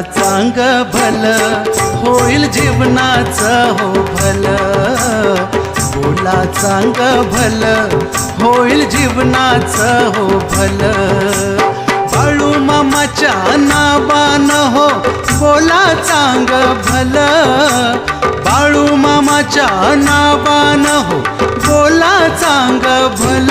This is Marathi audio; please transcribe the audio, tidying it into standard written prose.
चांग भल होईल जीवनाचं हो भल, बोला चांग भल होईल जीवनाचं हो भल। बाळू मामाच्या नावान हो बोला चांग भल, बाळू मामाच्या नावान हो बोला चांग भल।